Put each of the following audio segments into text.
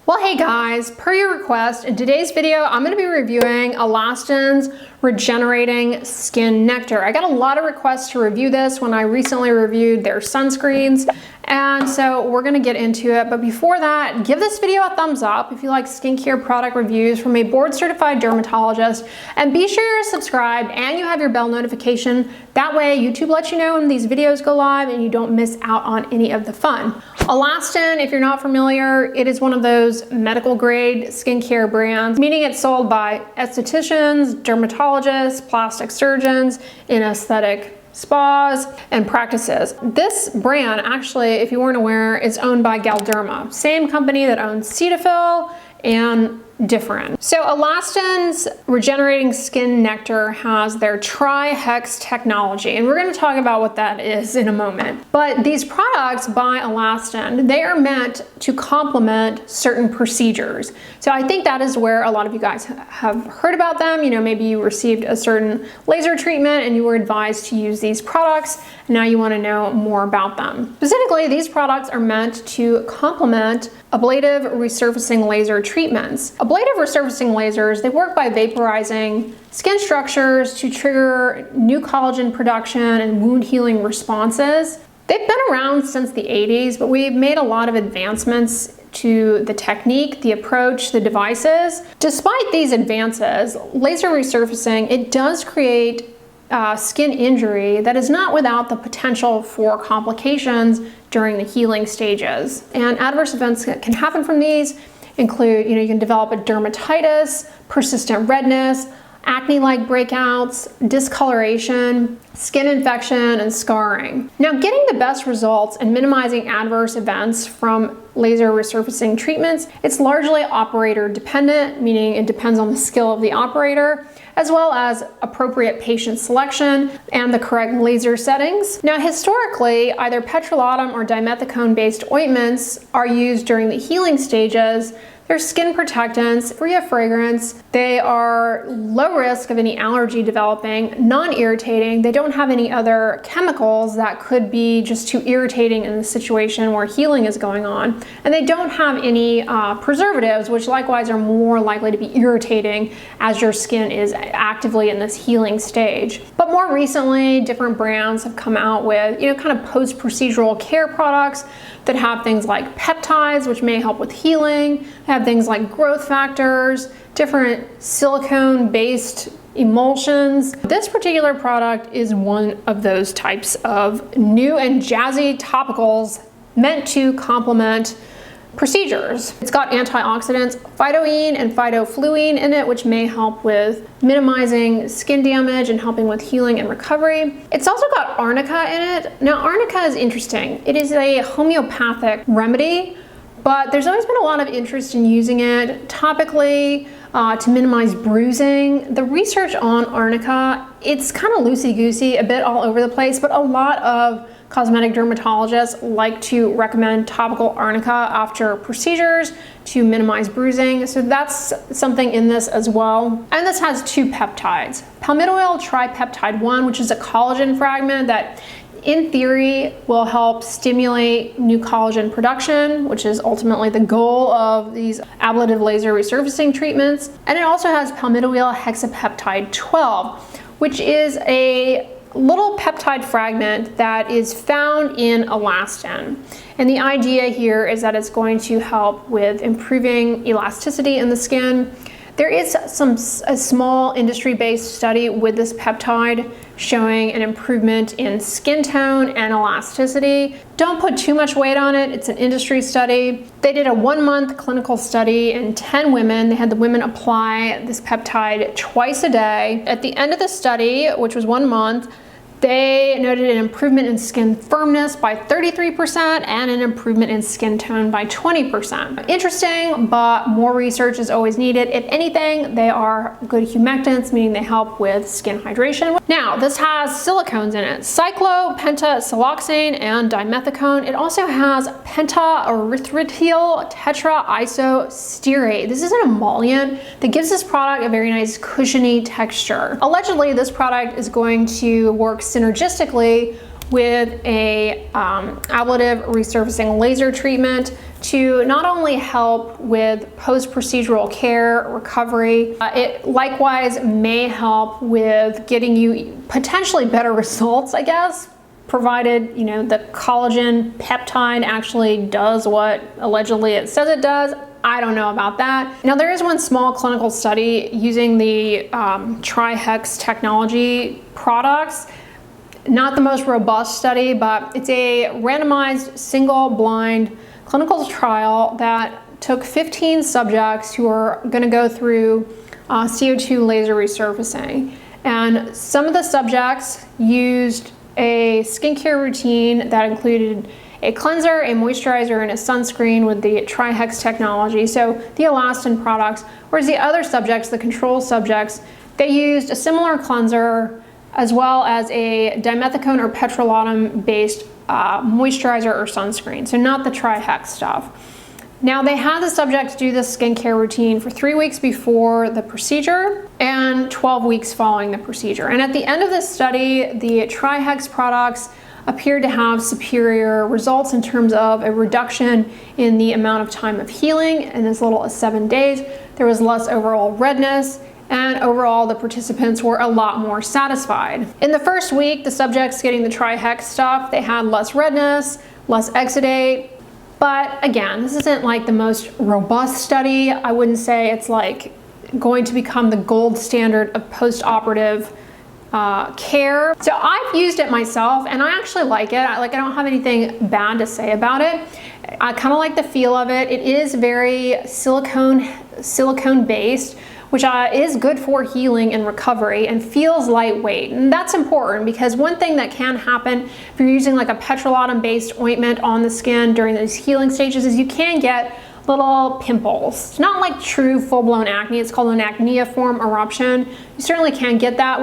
Well, hey guys, per your request, in today's video, I'm going to be reviewing Alastin's Regenerating Skin Nectar. I got a lot of requests to review this when I recently reviewed their sunscreens, and so we're going to get into it. But before that, give this video a thumbs up if you like skincare product reviews from a board-certified dermatologist, and be sure you're subscribed and you have your bell notification. That way, YouTube lets you know when these videos go live and you don't miss out on any of the fun. Alastin, if you're not familiar, it is one of those medical grade skincare brands, meaning it's sold by estheticians, dermatologists, plastic surgeons, in aesthetic spas and practices. This brand, actually, if you weren't aware, is owned by Galderma, same company that owns Cetaphil and Different. So Alastin's Regenerating Skin Nectar has their tri-hex technology, and we're going to talk about what that is in a moment. But these products by Alastin, they are meant to complement certain procedures. So I think that is where a lot of you guys have heard about them. You know, maybe you received a certain laser treatment and you were advised to use these products. And now you want to know more about them. Specifically, these products are meant to complement ablative resurfacing laser treatments. Ablative resurfacing lasers, they work by vaporizing skin structures to trigger new collagen production and wound healing responses. They've been around since the 80s, but we've made a lot of advancements to the technique, the approach, the devices. Despite these advances, laser resurfacing, it does create skin injury that is not without the potential for complications during the healing stages. And adverse events that can happen from these include, you can develop a dermatitis, persistent redness, acne-like breakouts, discoloration, skin infection, and scarring. Now, getting the best results and minimizing adverse events from laser resurfacing treatments, it's largely operator dependent, meaning it depends on the skill of the operator, as well as appropriate patient selection and the correct laser settings. Now, historically, either petrolatum or dimethicone-based ointments are used during the healing stages. They're skin protectants, free of fragrance. They are low risk of any allergy developing, non-irritating. They don't have any other chemicals that could be just too irritating in the situation where healing is going on. And they don't have any preservatives, which likewise are more likely to be irritating as your skin is actively in this healing stage. But more recently, different brands have come out with, kind of post-procedural care products that have things like peptides, which may help with healing. They have things like growth factors, different silicone-based emulsions. This particular product is one of those types of new and jazzy topicals meant to complement procedures. It's got antioxidants, phytoene and phytofluene in it, which may help with minimizing skin damage and helping with healing and recovery. It's also got arnica in it. Now, arnica is interesting. It is a homeopathic remedy, but there's always been a lot of interest in using it topically to minimize bruising. The research on arnica, it's kind of loosey-goosey, a bit all over the place, but a lot of cosmetic dermatologists like to recommend topical arnica after procedures to minimize bruising. So that's something in this as well. And this has two peptides. Palmitoyl tripeptide 1, which is a collagen fragment that in theory will help stimulate new collagen production, which is ultimately the goal of these ablative laser resurfacing treatments. And it also has palmitoyl hexapeptide 12, which is a little peptide fragment that is found in Alastin. And the idea here is that it's going to help with improving elasticity in the skin. There is a small industry-based study with this peptide showing an improvement in skin tone and elasticity. Don't put too much weight on it. It's an industry study. They did a 1-month clinical study in 10 women. They had the women apply this peptide twice a day. At the end of the study, which was 1 month, they noted an improvement in skin firmness by 33% and an improvement in skin tone by 20%. Interesting, but more research is always needed. If anything, they are good humectants, meaning they help with skin hydration. Now, this has silicones in it: cyclopentasiloxane and dimethicone. It also has pentaerythritol tetraisostearate. This is an emollient that gives this product a very nice cushiony texture. Allegedly, this product is going to work synergistically with a ablative resurfacing laser treatment to not only help with post-procedural care recovery, it likewise may help with getting you potentially better results, I guess, provided, you know, the collagen peptide actually does what allegedly it says it does. I don't know about that. Now, there is one small clinical study using the Tri-Hex technology products. Not the most robust study, but it's a randomized single-blind clinical trial that took 15 subjects who are going to go through CO2 laser resurfacing. And some of the subjects used a skincare routine that included a cleanser, a moisturizer, and a sunscreen with the Tri-Hex technology, so the Alastin products, whereas the other subjects, the control subjects, they used a similar cleanser as well as a dimethicone or petrolatum based moisturizer or sunscreen, so not the Tri-Hex stuff. Now, they had the subjects do this skincare routine for 3 weeks before the procedure and 12 weeks following the procedure. And at the end of this study, the Tri-Hex products appeared to have superior results in terms of a reduction in the amount of time of healing in as little as 7 days. There was less overall redness, and overall the participants were a lot more satisfied. In the first week, the subjects getting the Tri-Hex stuff, they had less redness, less exudate. But again, this isn't like the most robust study. I wouldn't say it's like going to become the gold standard of post-operative care. So I've used it myself and I actually like it. I don't have anything bad to say about it. I kind of like the feel of it. It is very silicone based, which is good for healing and recovery and feels lightweight. And that's important because one thing that can happen if you're using like a petrolatum based ointment on the skin during these healing stages is you can get little pimples. It's not like true full-blown acne. It's called an acneiform eruption. You certainly can get that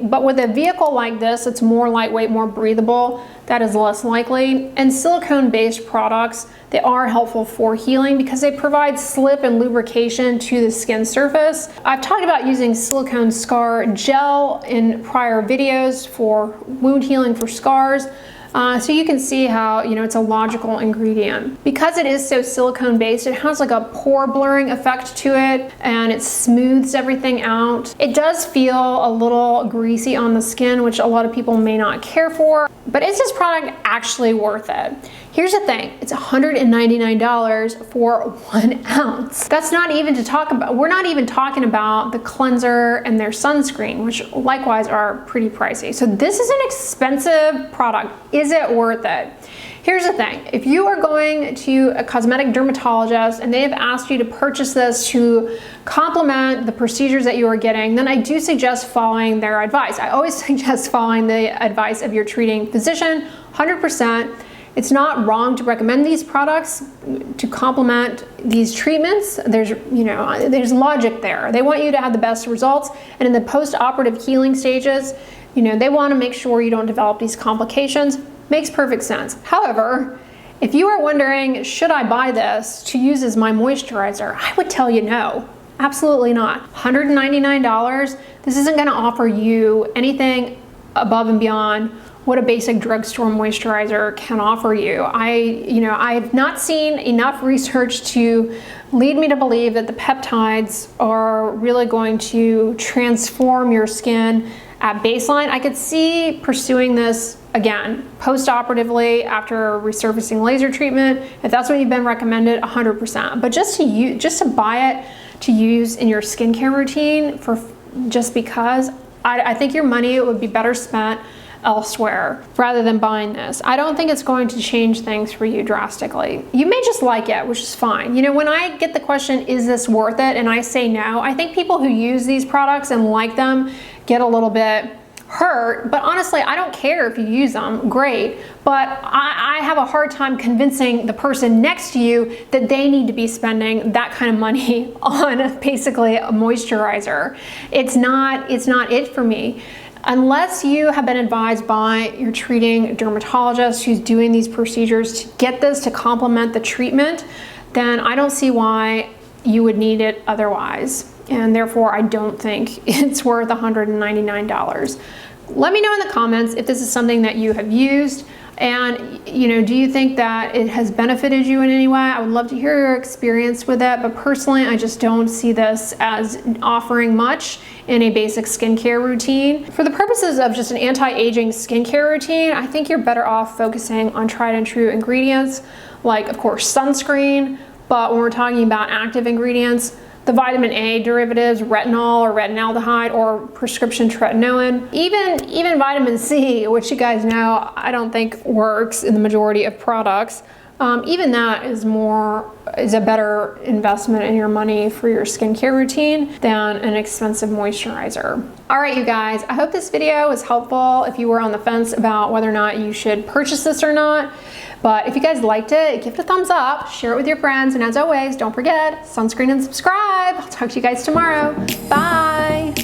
but with a vehicle like this, it's more lightweight, more breathable. That is less likely. And silicone-based products, they are helpful for healing because they provide slip and lubrication to the skin surface. I've talked about using silicone scar gel in prior videos for wound healing for scars. So you can see how, it's a logical ingredient. Because it is so silicone based, it has like a pore blurring effect to it and it smooths everything out. It does feel a little greasy on the skin, which a lot of people may not care for, but is this product actually worth it? Here's the thing, it's $199 for 1 ounce. That's not even to talk about, we're not even talking about the cleanser and their sunscreen, which likewise are pretty pricey. So this is an expensive product. Is it worth it? Here's the thing, if you are going to a cosmetic dermatologist and they have asked you to purchase this to complement the procedures that you are getting, then I do suggest following their advice. I always suggest following the advice of your treating physician, 100%. It's not wrong to recommend these products to complement these treatments. There's logic there. They want you to have the best results, and in the post-operative healing stages, they want to make sure you don't develop these complications. Makes perfect sense. However, if you are wondering, should I buy this to use as my moisturizer? I would tell you no, absolutely not. $199, this isn't going to offer you anything above and beyond what a basic drugstore moisturizer can offer you. I have not seen enough research to lead me to believe that the peptides are really going to transform your skin at baseline. I could see pursuing this again post-operatively after resurfacing laser treatment, if that's what you've been recommended, 100%. But just to buy it to use in your skincare routine just because, I think your money would be better spent elsewhere rather than buying this. I don't think it's going to change things for you drastically. You may just like it, which is fine. When I get the question, is this worth it? And I say no, I think people who use these products and like them get a little bit hurt, but honestly, I don't care if you use them, great. But I have a hard time convincing the person next to you that they need to be spending that kind of money on basically a moisturizer. It's not it for me. Unless you have been advised by your treating dermatologist who's doing these procedures to get this to complement the treatment, then I don't see why you would need it otherwise. And therefore, I don't think it's worth $199. Let me know in the comments if this is something that you have used, and do you think that it has benefited you in any way? I would love to hear your experience with it, but personally I just don't see this as offering much in a basic skincare routine. For the purposes of just an anti-aging skincare routine, I think you're better off focusing on tried and true ingredients, like of course sunscreen, but when we're talking about active ingredients, the vitamin A derivatives, retinol or retinaldehyde or prescription tretinoin, even vitamin C, which you guys know I don't think works in the majority of products. Even that is a better investment in your money for your skincare routine than an expensive moisturizer. All right, you guys, I hope this video was helpful if you were on the fence about whether or not you should purchase this or not. But if you guys liked it, give it a thumbs up, share it with your friends, and as always, don't forget, sunscreen and subscribe. I'll talk to you guys tomorrow. Bye.